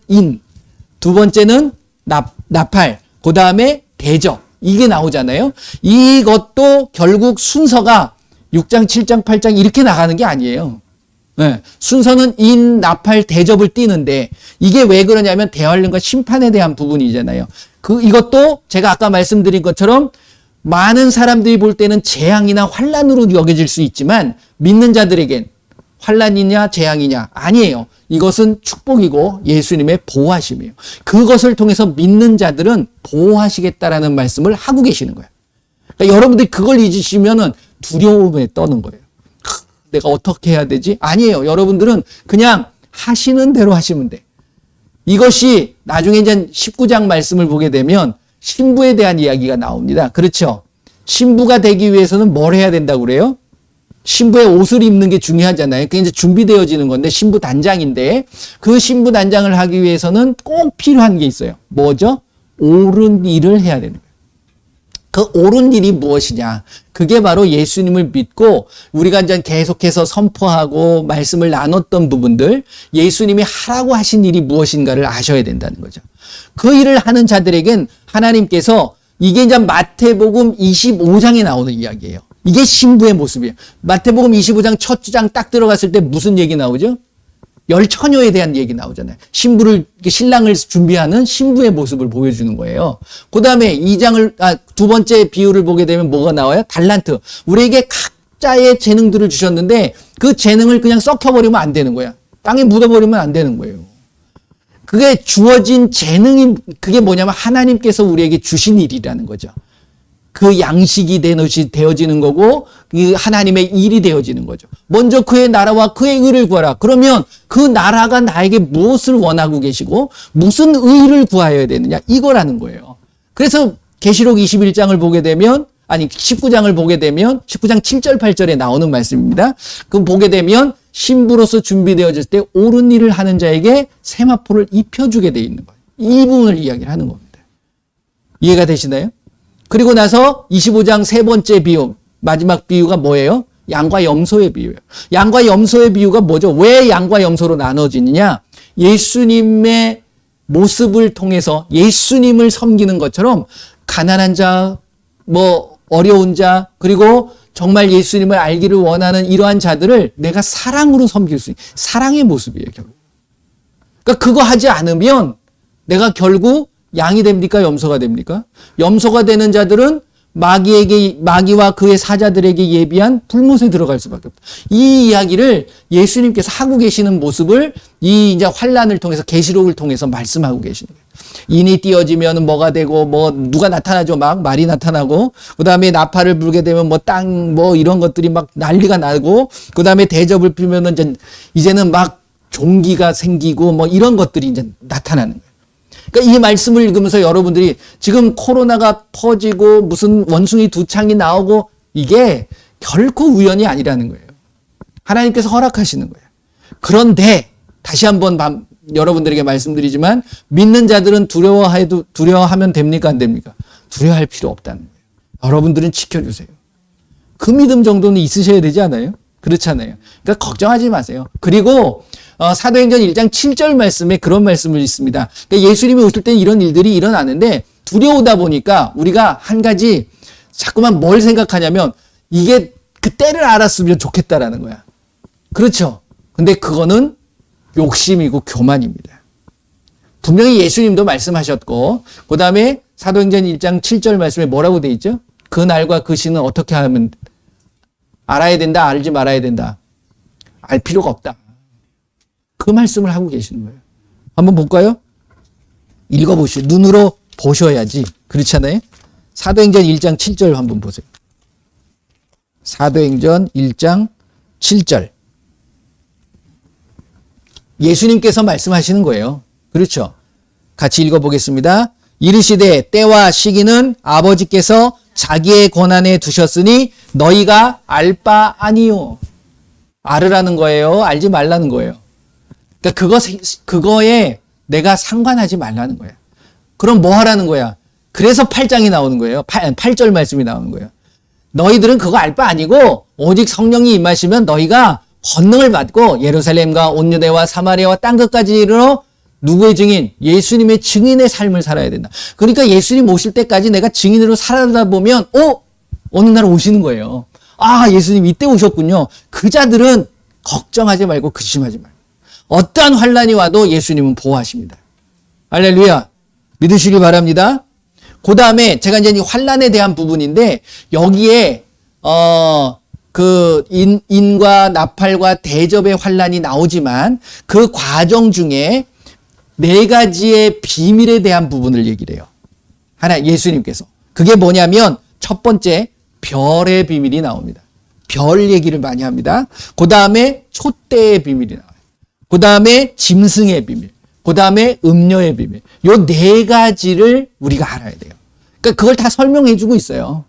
두 번째는 나팔, 그 다음에 대적. 이게 나오잖아요. 이것도 결국 순서가 6장, 7장, 8장 이렇게 나가는 게 아니에요. 네. 순서는 나팔, 대접을 띠는데 이게 왜 그러냐면 대환란과 심판에 대한 부분이잖아요. 이것도 제가 아까 말씀드린 것처럼 많은 사람들이 볼 때는 재앙이나 환란으로 여겨질 수 있지만 믿는 자들에겐 환란이냐 재앙이냐 아니에요. 이것은 축복이고 예수님의 보호하심이에요. 그것을 통해서 믿는 자들은 보호하시겠다라는 말씀을 하고 계시는 거예요. 그러니까 여러분들이 그걸 잊으시면은 두려움에 떠는 거예요. 내가 어떻게 해야 되지? 아니에요. 여러분들은 그냥 하시는 대로 하시면 돼. 이것이 나중에 이제 19장 말씀을 보게 되면 신부에 대한 이야기가 나옵니다. 그렇죠? 신부가 되기 위해서는 뭘 해야 된다고 그래요? 신부의 옷을 입는 게 중요하잖아요. 그게 이제 준비되어지는 건데 신부 단장인데 그 신부 단장을 하기 위해서는 꼭 필요한 게 있어요. 뭐죠? 옳은 일을 해야 되는 거예요. 그 옳은 일이 무엇이냐? 그게 바로 예수님을 믿고 우리가 이제 계속해서 선포하고 말씀을 나눴던 부분들, 예수님이 하라고 하신 일이 무엇인가를 아셔야 된다는 거죠. 그 일을 하는 자들에겐 하나님께서 이게 이제 마태복음 25장에 나오는 이야기예요. 이게 신부의 모습이에요. 마태복음 25장 첫 장 딱 들어갔을 때 무슨 얘기 나오죠? 열처녀에 대한 얘기 나오잖아요. 신랑을 준비하는 신부의 모습을 보여주는 거예요. 그 다음에 두 번째 비유를 보게 되면 뭐가 나와요? 달란트. 우리에게 각자의 재능들을 주셨는데 그 재능을 그냥 썩혀버리면 안 되는 거야. 땅에 묻어버리면 안 되는 거예요. 그게 주어진 재능이, 그게 뭐냐면 하나님께서 우리에게 주신 일이라는 거죠. 그 양식이 되어지는 거고, 그 하나님의 일이 되어지는 거죠. 먼저 그의 나라와 그의 의를 구하라. 그러면 그 나라가 나에게 무엇을 원하고 계시고, 무슨 의를 구하여야 되느냐? 이거라는 거예요. 그래서 계시록 21장을 보게 되면, 19장을 보게 되면, 19장 7절, 8절에 나오는 말씀입니다. 그럼 보게 되면, 신부로서 준비되어질 때 옳은 일을 하는 자에게 세마포를 입혀주게 돼 있는 거예요. 이 부분을 이야기를 하는 겁니다. 이해가 되시나요? 그리고 나서 25장 세 번째 비유, 마지막 비유가 뭐예요? 양과 염소의 비유예요. 양과 염소의 비유가 뭐죠? 왜 양과 염소로 나눠지느냐? 예수님의 모습을 통해서 예수님을 섬기는 것처럼 가난한 자, 어려운 자, 그리고 정말 예수님을 알기를 원하는 이러한 자들을 내가 사랑으로 섬길 수 있는 사랑의 모습이에요, 결국. 그러니까 그거 하지 않으면 내가 결국 양이 됩니까? 염소가 됩니까? 염소가 되는 자들은 마귀와 그의 사자들에게 예비한 불못에 들어갈 수밖에 없다. 이 이야기를 예수님께서 하고 계시는 모습을 이제 환란을 통해서 계시록을 통해서 말씀하고 계시는 거예요. 인이 띄어지면 뭐가 되고 누가 나타나죠. 막 말이 나타나고 그다음에 나팔을 불게 되면 땅 이런 것들이 막 난리가 나고 그다음에 대접을 피면은 이제는 막 종기가 생기고 이런 것들이 이제 나타나는 거예요. 그러니까 이 말씀을 읽으면서 여러분들이 지금 코로나가 퍼지고 무슨 원숭이 두 창이 나오고 이게 결코 우연이 아니라는 거예요. 하나님께서 허락하시는 거예요. 그런데 다시 한번 여러분들에게 말씀드리지만 믿는 자들은 두려워하면 됩니까? 안 됩니까? 두려워할 필요 없다는 거예요. 여러분들은 지켜주세요. 그 믿음 정도는 있으셔야 되지 않아요? 그렇잖아요. 그러니까 걱정하지 마세요. 그리고 사도행전 1장 7절 말씀에 그런 말씀을 있습니다. 그러니까 예수님이 오실 때는 이런 일들이 일어나는데 두려우다 보니까 우리가 한 가지 자꾸만 뭘 생각하냐면 이게 그 때를 알았으면 좋겠다라는 거야. 그렇죠. 근데 그거는 욕심이고 교만입니다. 분명히 예수님도 말씀하셨고 그 다음에 사도행전 1장 7절 말씀에 뭐라고 돼 있죠? 그 날과 그 시는 어떻게 하면 알아야 된다, 알지 말아야 된다. 알 필요가 없다. 그 말씀을 하고 계시는 거예요. 한번 볼까요? 읽어보시오. 눈으로 보셔야지. 그렇잖아요? 사도행전 1장 7절 한번 보세요. 사도행전 1장 7절. 예수님께서 말씀하시는 거예요. 그렇죠? 같이 읽어보겠습니다. 이르시되 때와 시기는 아버지께서 자기의 권한에 두셨으니 너희가 알 바 아니요. 알으라는 거예요? 알지 말라는 거예요? 그러니까 그거에 내가 상관하지 말라는 거야. 그럼 뭐 하라는 거야? 그래서 8장이 나오는 거예요. 8절 말씀이 나오는 거예요. 너희들은 그거 알 바 아니고 오직 성령이 임하시면 너희가 권능을 받고 예루살렘과 온 유대와 사마리아와 땅 끝까지 이르러 누구의 증인? 예수님의 증인의 삶을 살아야 된다. 그러니까 예수님 오실 때까지 내가 증인으로 살아다 보면 어느 날 오시는 거예요. 아, 예수님 이때 오셨군요. 그 자들은 걱정하지 말고 근심하지 말고 어떠한 환란이 와도 예수님은 보호하십니다. 할렐루야. 믿으시길 바랍니다. 그 다음에 제가 이제 이 환란에 대한 부분인데 여기에 인과 나팔과 대접의 환란이 나오지만 그 과정 중에 4가지의 비밀에 대한 부분을 얘기를 해요. 예수님께서. 그게 뭐냐면 첫 번째 별의 비밀이 나옵니다. 별 얘기를 많이 합니다. 그 다음에 촛대의 비밀이 나와요. 그 다음에 짐승의 비밀. 그 다음에 음료의 비밀. 요 4가지를 우리가 알아야 돼요. 그러니까 그걸 다 설명해 주고 있어요.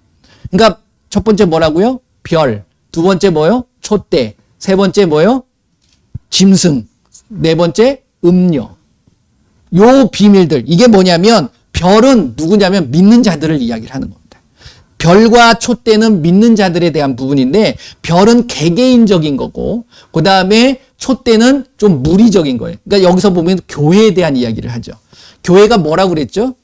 그러니까 첫 번째 뭐라고요? 별. 두 번째 뭐요? 촛대. 세 번째 뭐요? 짐승. 네 번째 음료. 요 비밀들. 이게 뭐냐면 별은 누구냐면 믿는 자들을 이야기를 하는 겁니다. 별과 촛대는 믿는 자들에 대한 부분인데 별은 개개인적인 거고 그 다음에 촛대는 좀 무리적인 거예요. 그러니까 여기서 보면 교회에 대한 이야기를 하죠. 교회가 뭐라고 그랬죠?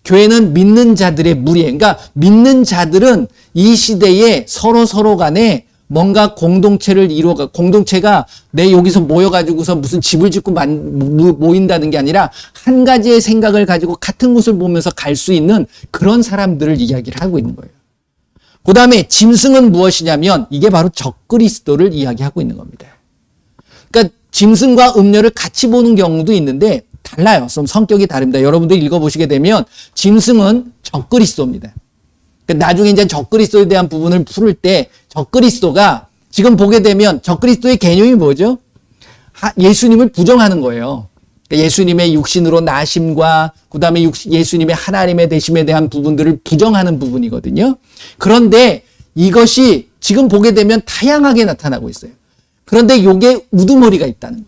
교회는 믿는 자들의 무리예요. 그러니까 믿는 자들은 이 시대에 서로 간에 뭔가 공동체를 이루어가, 공동체가 내 여기서 모여가지고서 무슨 집을 짓고 모인다는 게 아니라 한 가지의 생각을 가지고 같은 곳을 보면서 갈 수 있는 그런 사람들을 이야기를 하고 있는 거예요. 그 다음에 짐승은 무엇이냐면 이게 바로 적그리스도를 이야기하고 있는 겁니다. 그러니까 짐승과 음녀를 같이 보는 경우도 있는데 달라요. 좀 성격이 다릅니다. 여러분들이 읽어보시게 되면 짐승은 적그리스도입니다. 나중에 이제 적그리스도에 대한 부분을 풀을 때 적그리스도가 지금 보게 되면 적그리스도의 개념이 뭐죠? 예수님을 부정하는 거예요. 예수님의 육신으로 나심과 그다음에 예수님의 하나님의 되심에 대한 부분들을 부정하는 부분이거든요. 그런데 이것이 지금 보게 되면 다양하게 나타나고 있어요. 그런데 이게 우두머리가 있다는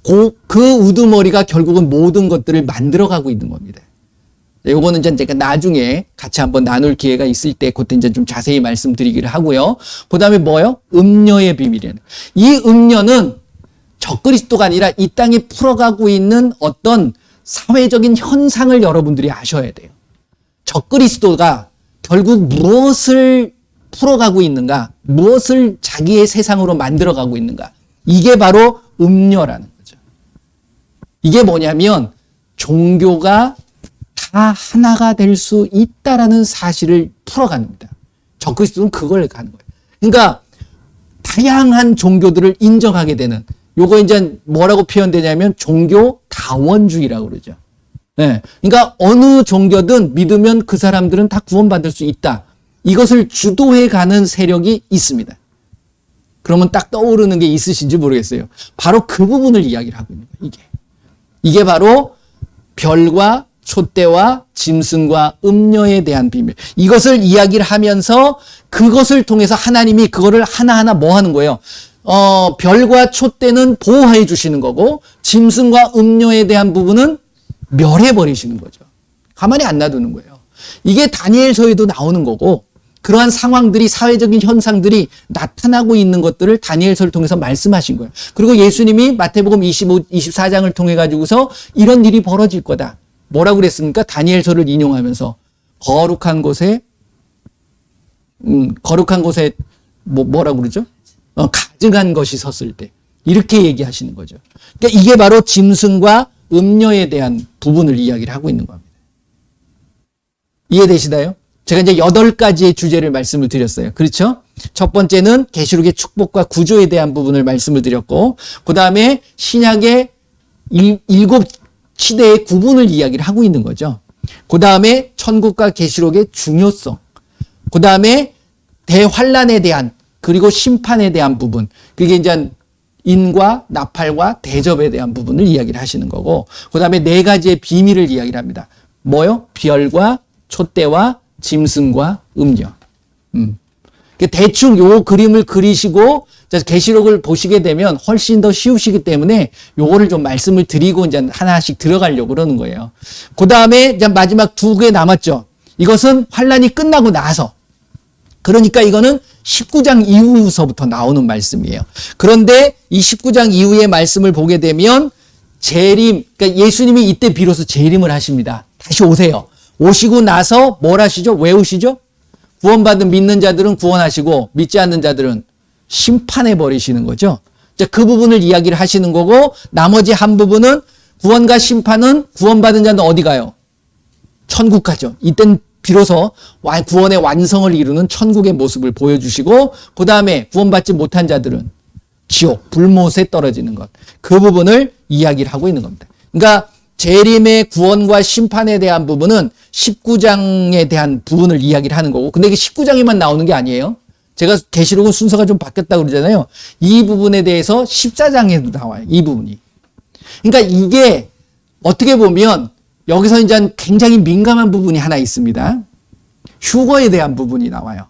거예요. 그 우두머리가 결국은 모든 것들을 만들어가고 있는 겁니다. 요거는 이제 제가 나중에 같이 한번 나눌 기회가 있을 때 그때 이제 좀 자세히 말씀드리기를 하고요. 그 다음에 뭐요? 음녀의 비밀이에요. 이 음녀는 적그리스도가 아니라 이 땅에 풀어가고 있는 어떤 사회적인 현상을 여러분들이 아셔야 돼요. 적그리스도가 결국 무엇을 풀어가고 있는가? 무엇을 자기의 세상으로 만들어가고 있는가? 이게 바로 음녀라는 거죠. 이게 뭐냐면 종교가 다 하나가 될 수 있다라는 사실을 풀어갑니다. 적그리스도는 그걸 가는 거예요. 그러니까 다양한 종교들을 인정하게 되는 요거 이제 뭐라고 표현되냐면 종교 다원주의라고 그러죠. 네. 그러니까 어느 종교든 믿으면 그 사람들은 다 구원받을 수 있다. 이것을 주도해 가는 세력이 있습니다. 그러면 딱 떠오르는 게 있으신지 모르겠어요. 바로 그 부분을 이야기를 하고 있는 거예요. 이게 바로 별과 촛대와 짐승과 음녀에 대한 비밀. 이것을 이야기를 하면서 그것을 통해서 하나님이 그거를 하나하나 뭐 하는 거예요? 별과 촛대는 보호해 주시는 거고 짐승과 음녀에 대한 부분은 멸해 버리시는 거죠. 가만히 안 놔두는 거예요. 이게 다니엘서에도 나오는 거고 그러한 상황들이 사회적인 현상들이 나타나고 있는 것들을 다니엘서를 통해서 말씀하신 거예요. 그리고 예수님이 마태복음 24장을 통해 가지고서 이런 일이 벌어질 거다. 뭐라고 그랬습니까? 다니엘서를 인용하면서 거룩한 곳에 뭐라고 그러죠? 가증한 것이 섰을 때 이렇게 얘기하시는 거죠. 그러니까 이게 바로 짐승과 음녀에 대한 부분을 이야기를 하고 있는 겁니다. 이해되시나요? 제가 이제 8가지의 주제를 말씀을 드렸어요. 그렇죠? 첫 번째는 계시록의 축복과 구조에 대한 부분을 말씀을 드렸고 그 다음에 신약의 7 시대의 구분을 이야기를 하고 있는 거죠. 그 다음에 천국과 계시록의 중요성, 그 다음에 대환란에 대한 그리고 심판에 대한 부분, 그게 이제 인과 나팔과 대접에 대한 부분을 이야기를 하시는 거고 그 다음에 4가지의 비밀을 이야기를 합니다. 뭐요? 별과 촛대와 짐승과 음녀. 대충 요 그림을 그리시고 계시록을 보시게 되면 훨씬 더 쉬우시기 때문에 요거를 좀 말씀을 드리고 이제 하나씩 들어가려고 그러는 거예요. 그 다음에 이제 마지막 2개 남았죠. 이것은 환란이 끝나고 나서. 그러니까 이거는 19장 이후서부터 나오는 말씀이에요. 그런데 이 19장 이후의 말씀을 보게 되면 재림, 그러니까 예수님이 이때 비로소 재림을 하십니다. 다시 오세요. 오시고 나서 뭘 하시죠? 왜 오시죠? 구원받은 믿는 자들은 구원하시고 믿지 않는 자들은 심판해 버리시는 거죠. 그 부분을 이야기를 하시는 거고 나머지 한 부분은 구원과 심판은 구원받은 자는 어디 가요? 천국 가죠. 이땐 비로소 구원의 완성을 이루는 천국의 모습을 보여주시고 그 다음에 구원받지 못한 자들은 지옥, 불못에 떨어지는 것. 그 부분을 이야기를 하고 있는 겁니다. 그러니까 재림의 구원과 심판에 대한 부분은 19장에 대한 부분을 이야기를 하는 거고 근데 이게 19장에만 나오는 게 아니에요. 제가 계시록은 순서가 좀 바뀌었다고 그러잖아요. 이 부분에 대해서 14장에도 나와요. 이 부분이. 그러니까 이게 어떻게 보면 여기서 이제 굉장히 민감한 부분이 하나 있습니다. 휴거에 대한 부분이 나와요.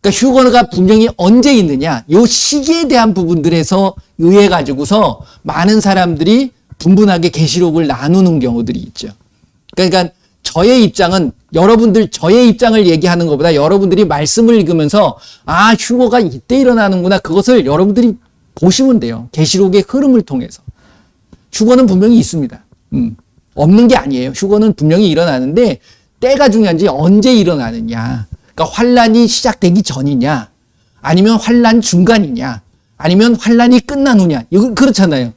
그러니까 휴거가 분명히 언제 있느냐. 이 시기에 대한 부분들에서 의해 가지고서 많은 사람들이 분분하게 계시록을 나누는 경우들이 있죠. 그러니까 저의 입장은 저의 입장을 얘기하는 것보다 여러분들이 말씀을 읽으면서 휴거가 이때 일어나는구나. 그것을 여러분들이 보시면 돼요. 계시록의 흐름을 통해서. 휴거는 분명히 있습니다. 없는 게 아니에요. 휴거는 분명히 일어나는데 때가 중요한지 언제 일어나느냐. 그러니까 환란이 시작되기 전이냐, 아니면 환란 중간이냐, 아니면 환란이 끝난 후냐. 이거 그렇잖아요.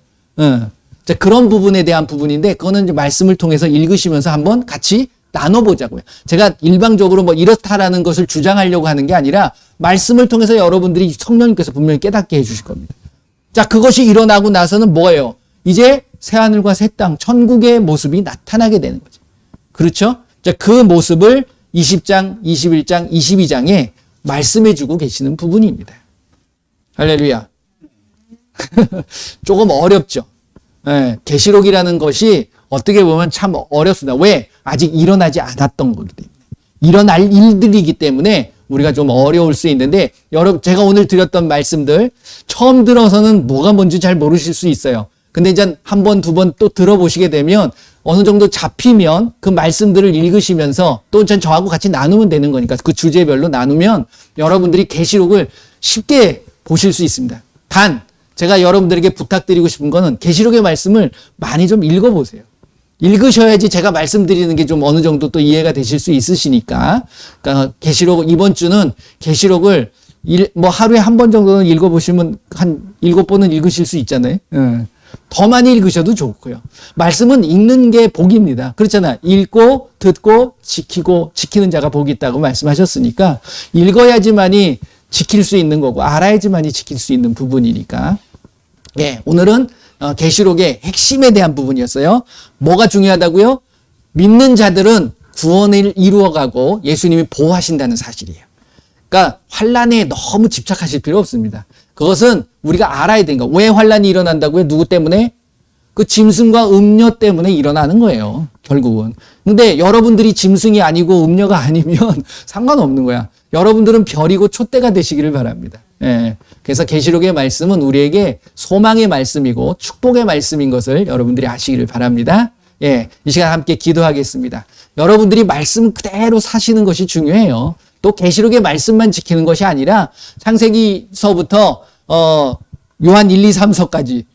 자, 그런 부분에 대한 부분인데 그거는 이제 말씀을 통해서 읽으시면서 한번 같이 나눠보자고요. 제가 일방적으로 뭐 이렇다라는 것을 주장하려고 하는 게 아니라 말씀을 통해서 여러분들이 성령님께서 분명히 깨닫게 해주실 겁니다. 자, 그것이 일어나고 나서는 뭐예요? 이제 새하늘과 새 땅, 천국의 모습이 나타나게 되는 거죠. 그렇죠? 자, 그 모습을 20장, 21장, 22장에 말씀해주고 계시는 부분입니다. 할렐루야. 조금 어렵죠. 예, 계시록이라는 것이 어떻게 보면 참 어렵습니다. 왜? 아직 일어나지 않았던 거기 때문에. 일어날 일들이기 때문에 우리가 좀 어려울 수 있는데, 여러분, 제가 오늘 드렸던 말씀들, 처음 들어서는 뭐가 뭔지 잘 모르실 수 있어요. 근데 이제 한 번, 두 번 또 들어보시게 되면 어느 정도 잡히면 그 말씀들을 읽으시면서 또 저하고 같이 나누면 되는 거니까 그 주제별로 나누면 여러분들이 계시록을 쉽게 보실 수 있습니다. 단, 제가 여러분들에게 부탁드리고 싶은 거는 계시록의 말씀을 많이 좀 읽어보세요. 읽으셔야지 제가 말씀드리는 게 좀 어느 정도 또 이해가 되실 수 있으시니까. 그러니까 계시록, 이번 주는 계시록을 뭐 하루에 한 번 정도는 읽어보시면 한 7번은 읽으실 수 있잖아요. 더 많이 읽으셔도 좋고요. 말씀은 읽는 게 복입니다. 그렇잖아. 읽고, 듣고, 지키고, 지키는 자가 복이 있다고 말씀하셨으니까 읽어야지만이 지킬 수 있는 거고, 알아야지만이 지킬 수 있는 부분이니까. 예, 오늘은 계시록의 핵심에 대한 부분이었어요. 뭐가 중요하다고요? 믿는 자들은 구원을 이루어가고 예수님이 보호하신다는 사실이에요. 그러니까 환란에 너무 집착하실 필요 없습니다. 그것은 우리가 알아야 되는 거. 왜 환란이 일어난다고요? 누구 때문에? 그 짐승과 음녀 때문에 일어나는 거예요. 결국은. 근데 여러분들이 짐승이 아니고 음녀가 아니면 상관없는 거야. 여러분들은 별이고 촛대가 되시기를 바랍니다. 예. 그래서 계시록의 말씀은 우리에게 소망의 말씀이고 축복의 말씀인 것을 여러분들이 아시기를 바랍니다. 예. 이 시간 함께 기도하겠습니다. 여러분들이 말씀 그대로 사시는 것이 중요해요. 또 계시록의 말씀만 지키는 것이 아니라 창세기서부터 요한 1, 2, 3서까지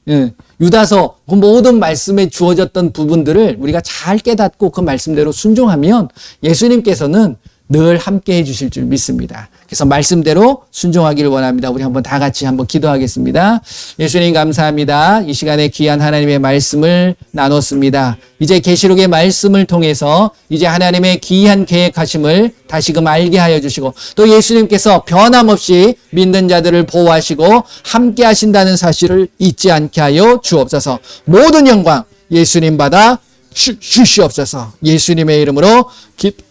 유다서 그 모든 말씀에 주어졌던 부분들을 우리가 잘 깨닫고 그 말씀대로 순종하면 예수님께서는 늘 함께 해주실 줄 믿습니다. 그래서 말씀대로 순종하기를 원합니다. 우리 한번 다 같이 한번 기도하겠습니다. 예수님 감사합니다. 이 시간에 귀한 하나님의 말씀을 나눴습니다. 이제 계시록의 말씀을 통해서 이제 하나님의 귀한 계획하심을 다시금 알게 하여 주시고 또 예수님께서 변함없이 믿는 자들을 보호하시고 함께 하신다는 사실을 잊지 않게 하여 주옵소서. 모든 영광 예수님 받아 주시옵소서. 예수님의 이름으로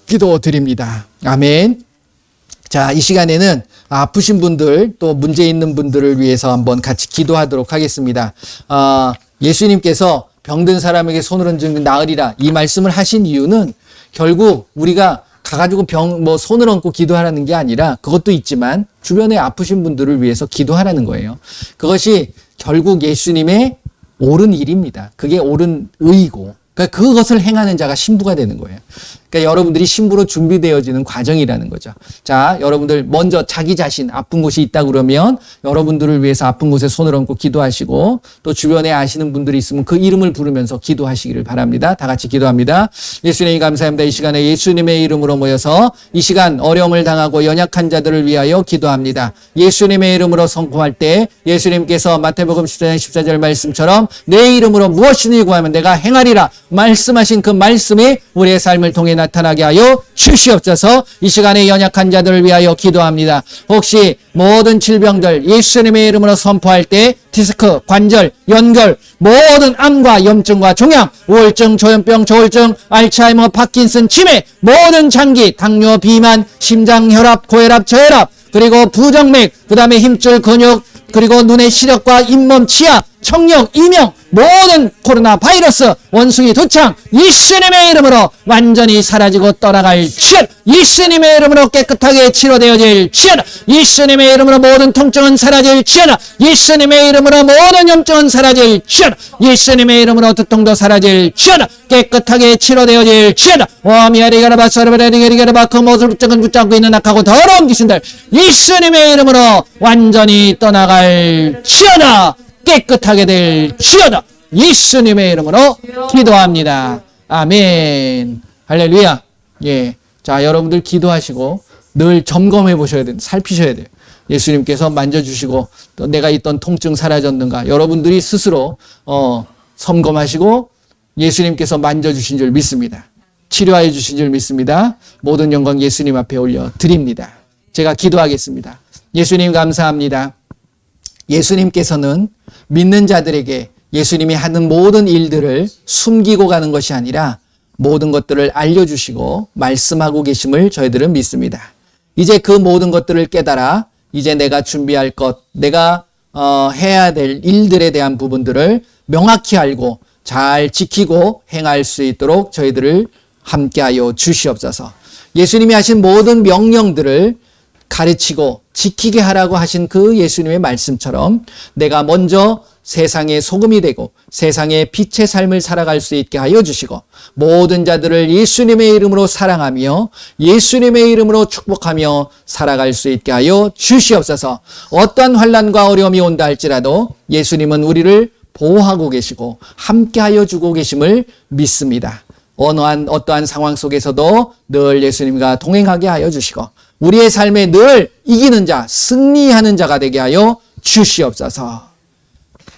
기도드립니다. 아멘. 자, 이 시간에는 아프신 분들 또 문제 있는 분들을 위해서 한번 같이 기도하도록 하겠습니다. 예수님께서 병든 사람에게 손을 얹으면 나으리라 이 말씀을 하신 이유는 결국 우리가 가가지고 손을 얹고 기도하라는 게 아니라 그것도 있지만 주변에 아프신 분들을 위해서 기도하라는 거예요. 그것이 결국 예수님의 옳은 일입니다. 그게 옳은 의이고 그러니까 그것을 행하는 자가 신부가 되는 거예요. 그러니까 여러분들이 신부로 준비되어지는 과정이라는 거죠. 자, 여러분들 먼저 자기 자신 아픈 곳이 있다 그러면 여러분들을 위해서 아픈 곳에 손을 얹고 기도하시고 또 주변에 아시는 분들이 있으면 그 이름을 부르면서 기도하시기를 바랍니다. 다 같이 기도합니다. 예수님 감사합니다. 이 시간에 예수님의 이름으로 모여서 이 시간 어려움을 당하고 연약한 자들을 위하여 기도합니다. 예수님의 이름으로 선포할 때 예수님께서 마태복음 14장 14절 말씀처럼 내 이름으로 무엇이든지 구하면 내가 행하리라 말씀하신 그 말씀이 우리의 삶을 통해 나타나게 하여 주시옵소서. 이 시간에 연약한 자들을 위하여 기도합니다. 혹시 모든 질병들 예수님의 이름으로 선포할 때 디스크, 관절, 연결, 모든 암과 염증과 종양, 우울증, 조현병, 조울증, 알츠하이머, 파킨슨, 치매, 모든 장기, 당뇨, 비만, 심장, 혈압, 고혈압, 저혈압, 그리고 부정맥, 그 다음에 힘줄, 근육, 그리고 눈의 시력과 잇몸, 치아, 청력, 이명, 모든 코로나 바이러스, 원숭이, 두창, 예수님의 이름으로 완전히 사라지고 떠나갈 치열, 예수님의 이름으로 깨끗하게 치료되어질 치열, 예수님의 이름으로 모든 통증은 사라질 치열, 예수님의 이름으로 모든 염증은 사라질 치열, 예수님의 이름으로 두통도 사라질 치열, 깨끗하게 치료되어질 치열, 오미아리가라바 서르베리가리가라바 그 모습을 붙잡고 있는 악하고 더러운 귀신들 예수님의 이름으로 완전히 떠나갈 치열, 깨끗하게 될 치여다. 예수님의 이름으로 기도합니다. 아멘. 할렐루야. 예. 자, 여러분들 기도하시고 늘 점검해 보셔야 돼요. 살피셔야 돼요. 예수님께서 만져주시고 또 내가 있던 통증 사라졌는가. 여러분들이 스스로 점검하시고 예수님께서 만져주신 줄 믿습니다. 치료해 주신 줄 믿습니다. 모든 영광 예수님 앞에 올려드립니다. 제가 기도하겠습니다. 예수님 감사합니다. 예수님께서는 믿는 자들에게 예수님이 하는 모든 일들을 숨기고 가는 것이 아니라 모든 것들을 알려주시고 말씀하고 계심을 저희들은 믿습니다. 이제 그 모든 것들을 깨달아 이제 내가 준비할 것, 내가 해야 될 일들에 대한 부분들을 명확히 알고 잘 지키고 행할 수 있도록 저희들을 함께하여 주시옵소서. 예수님이 하신 모든 명령들을 가르치고 지키게 하라고 하신 그 예수님의 말씀처럼 내가 먼저 세상의 소금이 되고 세상의 빛의 삶을 살아갈 수 있게 하여 주시고 모든 자들을 예수님의 이름으로 사랑하며 예수님의 이름으로 축복하며 살아갈 수 있게 하여 주시옵소서. 어떠한 환난과 어려움이 온다 할지라도 예수님은 우리를 보호하고 계시고 함께하여 주고 계심을 믿습니다. 어떠한 상황 속에서도 늘 예수님과 동행하게 하여 주시고 우리의 삶에 늘 이기는 자, 승리하는 자가 되게 하여 주시옵소서.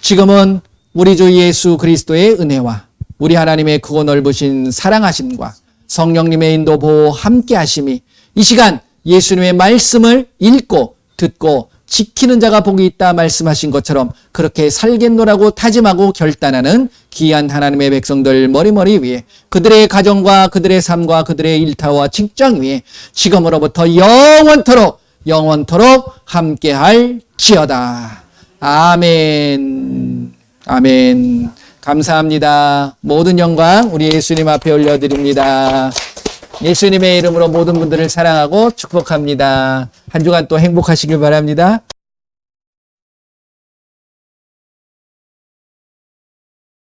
지금은 우리 주 예수 그리스도의 은혜와 우리 하나님의 크고 넓으신 사랑하심과 성령님의 인도 보호 함께 하심이 이 시간 예수님의 말씀을 읽고 듣고 지키는 자가 복이 있다 말씀하신 것처럼 그렇게 살겠노라고 다짐하고 결단하는 귀한 하나님의 백성들 머리머리 위에 그들의 가정과 그들의 삶과 그들의 일터와 직장 위에 지금으로부터 영원토록 함께할지어다. 아멘. 아멘. 감사합니다. 모든 영광 우리 예수님 앞에 올려드립니다. 예수님의 이름으로 모든 분들을 사랑하고 축복합니다. 한 주간 또 행복하시길 바랍니다.